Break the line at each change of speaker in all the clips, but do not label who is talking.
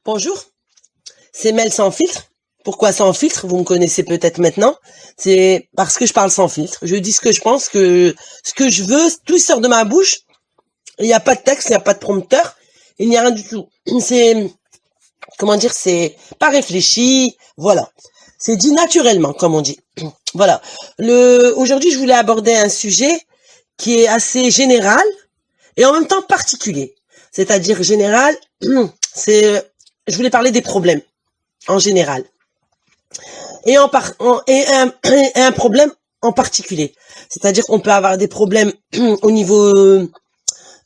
Bonjour, c'est Mel sans filtre. Pourquoi sans filtre? Vous me connaissez peut-être maintenant. C'est parce que je parle sans filtre. Je dis ce que je pense, ce que je veux, tout sort de ma bouche. Il n'y a pas de texte, il n'y a pas de prompteur, il n'y a rien du tout. C'est, comment dire, c'est pas réfléchi, voilà. C'est dit naturellement, comme on dit. Voilà. Aujourd'hui, je voulais aborder un sujet qui est assez général et en même temps particulier. C'est-à-dire général, je voulais parler des problèmes en général et un problème en particulier. C'est-à-dire qu'on peut avoir des problèmes au niveau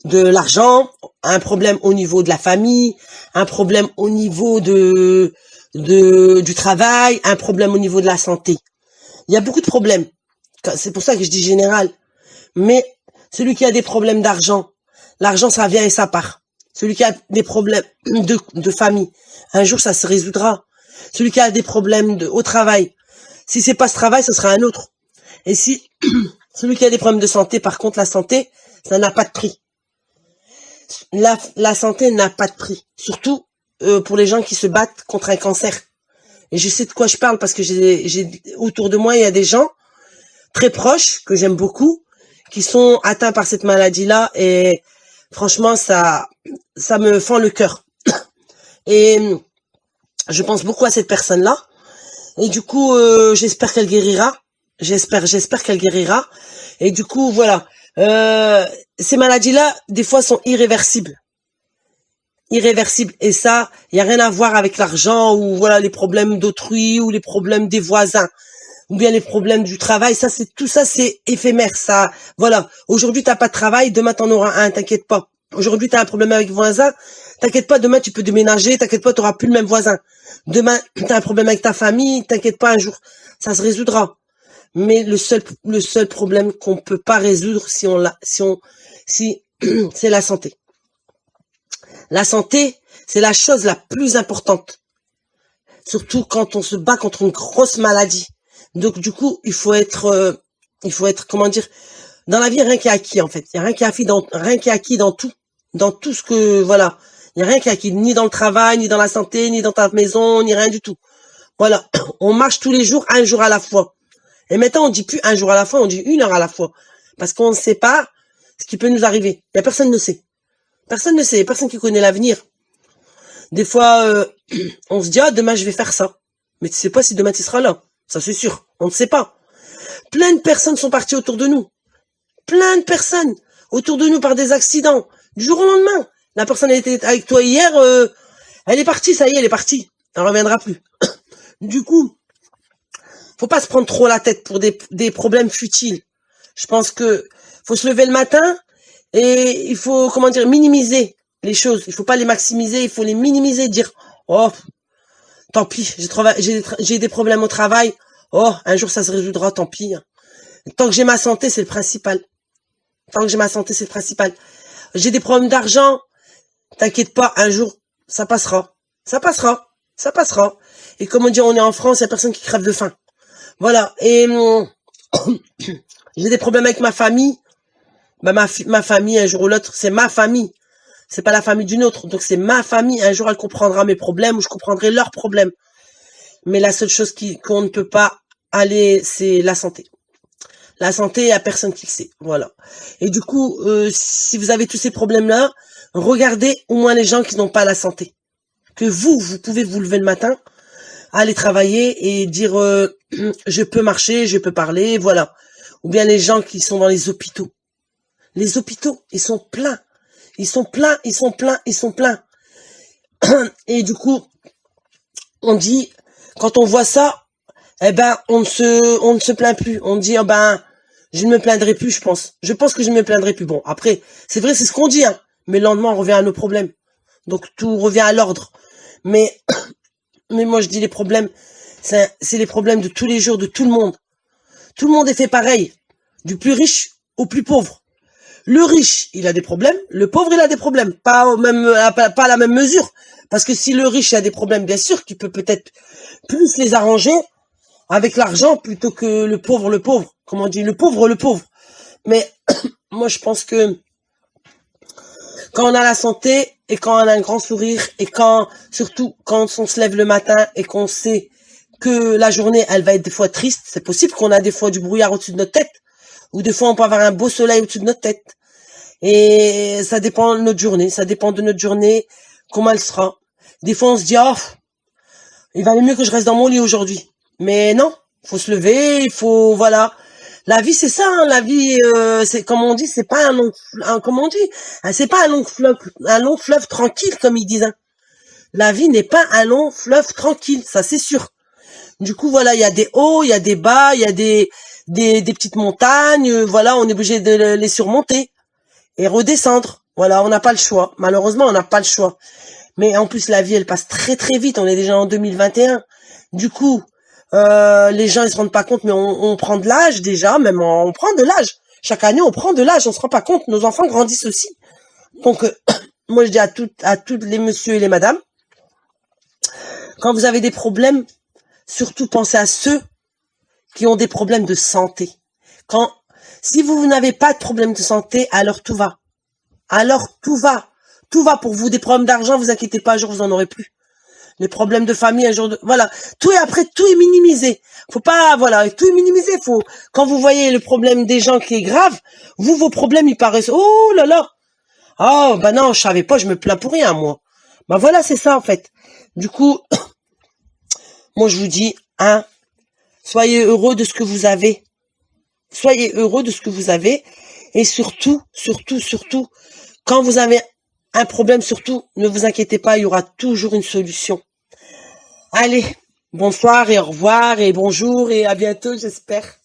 de l'argent, un problème au niveau de la famille, un problème au niveau du travail, un problème au niveau de la santé. Il y a beaucoup de problèmes. C'est pour ça que je dis général. Mais celui qui a des problèmes d'argent, l'argent ça vient et ça part. Celui qui a des problèmes de famille, un jour ça se résoudra. Celui qui a des problèmes au travail, si c'est pas ce travail, ce sera un autre. Et si celui qui a des problèmes de santé, par contre la santé, ça n'a pas de prix. La santé n'a pas de prix, surtout pour les gens qui se battent contre un cancer. Et je sais de quoi je parle parce que j'ai autour de moi, il y a des gens très proches que j'aime beaucoup qui sont atteints par cette maladie-là et franchement ça me fend le cœur. Et je pense beaucoup à cette personne-là et du coup j'espère qu'elle guérira. J'espère qu'elle guérira. Et du coup voilà, ces maladies-là des fois sont irréversibles. Et ça, il y a rien à voir avec l'argent ou voilà les problèmes d'autrui ou les problèmes des voisins ou bien les problèmes du travail. Tout ça c'est éphémère. Ça, voilà. Aujourd'hui t'as pas de travail, demain t'en auras un. T'inquiète pas. Aujourd'hui t'as un problème avec le voisin, t'inquiète pas. Demain tu peux déménager, t'inquiète pas, t'auras plus le même voisin. Demain t'as un problème avec ta famille, t'inquiète pas, un jour ça se résoudra. Mais le seul problème qu'on peut pas résoudre si c'est la santé. La santé, c'est la chose la plus importante. Surtout quand on se bat contre une grosse maladie. Donc, du coup, il faut être, comment dire, dans la vie, rien qui est acquis, en fait. Il y a rien qui est acquis dans tout ce que, voilà. Il y a rien qui est acquis, ni dans le travail, ni dans la santé, ni dans ta maison, ni rien du tout. Voilà. On marche tous les jours, un jour à la fois. Et maintenant, on dit plus un jour à la fois, on dit une heure à la fois. Parce qu'on ne sait pas ce qui peut nous arriver. Il y a personne ne sait. Personne ne sait, personne qui connaît l'avenir. Des fois, on se dit, ah, demain je vais faire ça. Mais tu sais pas si demain tu seras là. Ça c'est sûr, on ne sait pas. Plein de personnes sont parties autour de nous. Plein de personnes autour de nous par des accidents. Du jour au lendemain. La personne était avec toi hier, elle est partie, ça y est, elle est partie. Elle ne reviendra plus. Du coup, faut pas se prendre trop la tête pour des problèmes futiles. Je pense que faut se lever le matin, et il faut, comment dire, minimiser les choses. Il faut pas les maximiser, il faut les minimiser, dire, oh, tant pis, j'ai des problèmes au travail. Oh, un jour ça se résoudra, tant pis. Tant que j'ai ma santé, c'est le principal. Tant que j'ai ma santé, c'est le principal. J'ai des problèmes d'argent. T'inquiète pas, un jour, ça passera. Ça passera. Ça passera. Et comme on dit, on est en France, il y a personne qui crève de faim. Voilà. Et j'ai des problèmes avec ma famille. Bah ma famille, un jour ou l'autre, c'est ma famille. C'est pas la famille d'une autre. Donc c'est ma famille. Un jour, elle comprendra mes problèmes ou je comprendrai leurs problèmes. Mais la seule chose qu'on ne peut pas aller, c'est la santé. La santé, il y a personne qui le sait. Voilà. Et du coup, si vous avez tous ces problèmes-là, regardez au moins les gens qui n'ont pas la santé. Que vous pouvez vous lever le matin, aller travailler et dire je peux marcher, je peux parler, voilà. Ou bien les gens qui sont dans les hôpitaux. Les hôpitaux, ils sont pleins. Ils sont pleins. Et du coup, on dit, quand on voit ça, eh ben, on ne se plaint plus. On dit, oh ben, je ne me plaindrai plus, je pense. Je pense que je ne me plaindrai plus. Bon, après, c'est vrai, c'est ce qu'on dit, hein. Mais le lendemain, on revient à nos problèmes. Donc, tout revient à l'ordre. Mais moi, je dis les problèmes, c'est les problèmes de tous les jours, de tout le monde. Tout le monde est fait pareil. Du plus riche au plus pauvre. Le riche, il a des problèmes. Le pauvre, il a des problèmes. Pas à la même mesure. Parce que si le riche a des problèmes, bien sûr qu'il peut peut-être plus les arranger avec l'argent plutôt que le pauvre. Comment on dit, le pauvre. Mais moi, je pense que quand on a la santé, et quand on a un grand sourire, et quand, surtout, quand on se lève le matin et qu'on sait que la journée, elle va être des fois triste, c'est possible qu'on a des fois du brouillard au-dessus de notre tête, ou des fois on peut avoir un beau soleil au-dessus de notre tête. Et ça dépend de notre journée, comment elle sera. Des fois on se dit, oh, il valait mieux que je reste dans mon lit aujourd'hui. Mais non, faut se lever, il faut, voilà. La vie, c'est ça, hein, la vie, c'est comme on dit, c'est pas comme on dit, c'est pas un long fleuve tranquille, comme ils disent. Hein. La vie n'est pas un long fleuve tranquille, ça c'est sûr. Du coup, voilà, il y a des hauts, il y a des bas, il y a des petites montagnes, voilà, on est obligé de les surmonter et redescendre. Voilà, on n'a pas le choix. Malheureusement, on n'a pas le choix. Mais en plus, la vie, elle passe très très vite. On est déjà en 2021. Du coup, les gens ils se rendent pas compte, mais on prend de l'âge déjà, même on prend de l'âge. Chaque année, on prend de l'âge, on se rend pas compte. Nos enfants grandissent aussi. Donc, moi, je dis à toutes les messieurs et les madames, quand vous avez des problèmes, surtout pensez à ceux qui ont des problèmes de santé. Si vous n'avez pas de problème de santé, alors tout va. Alors tout va. Tout va pour vous. Des problèmes d'argent, vous inquiétez pas, un jour vous en aurez plus. Les problèmes de famille, un jour voilà. Tout est minimisé. Faut pas, voilà, tout est minimisé. Quand vous voyez le problème des gens qui est grave, vos problèmes, ils paraissent, oh là là. Oh, bah non, je savais pas, je me plains pour rien, moi. Bah voilà, c'est ça, en fait. Du coup, moi, je vous dis, hein, soyez heureux de ce que vous avez. Soyez heureux de ce que vous avez. Et surtout, quand vous avez un problème, surtout, ne vous inquiétez pas, il y aura toujours une solution. Allez, bonsoir et au revoir et bonjour et à bientôt, j'espère.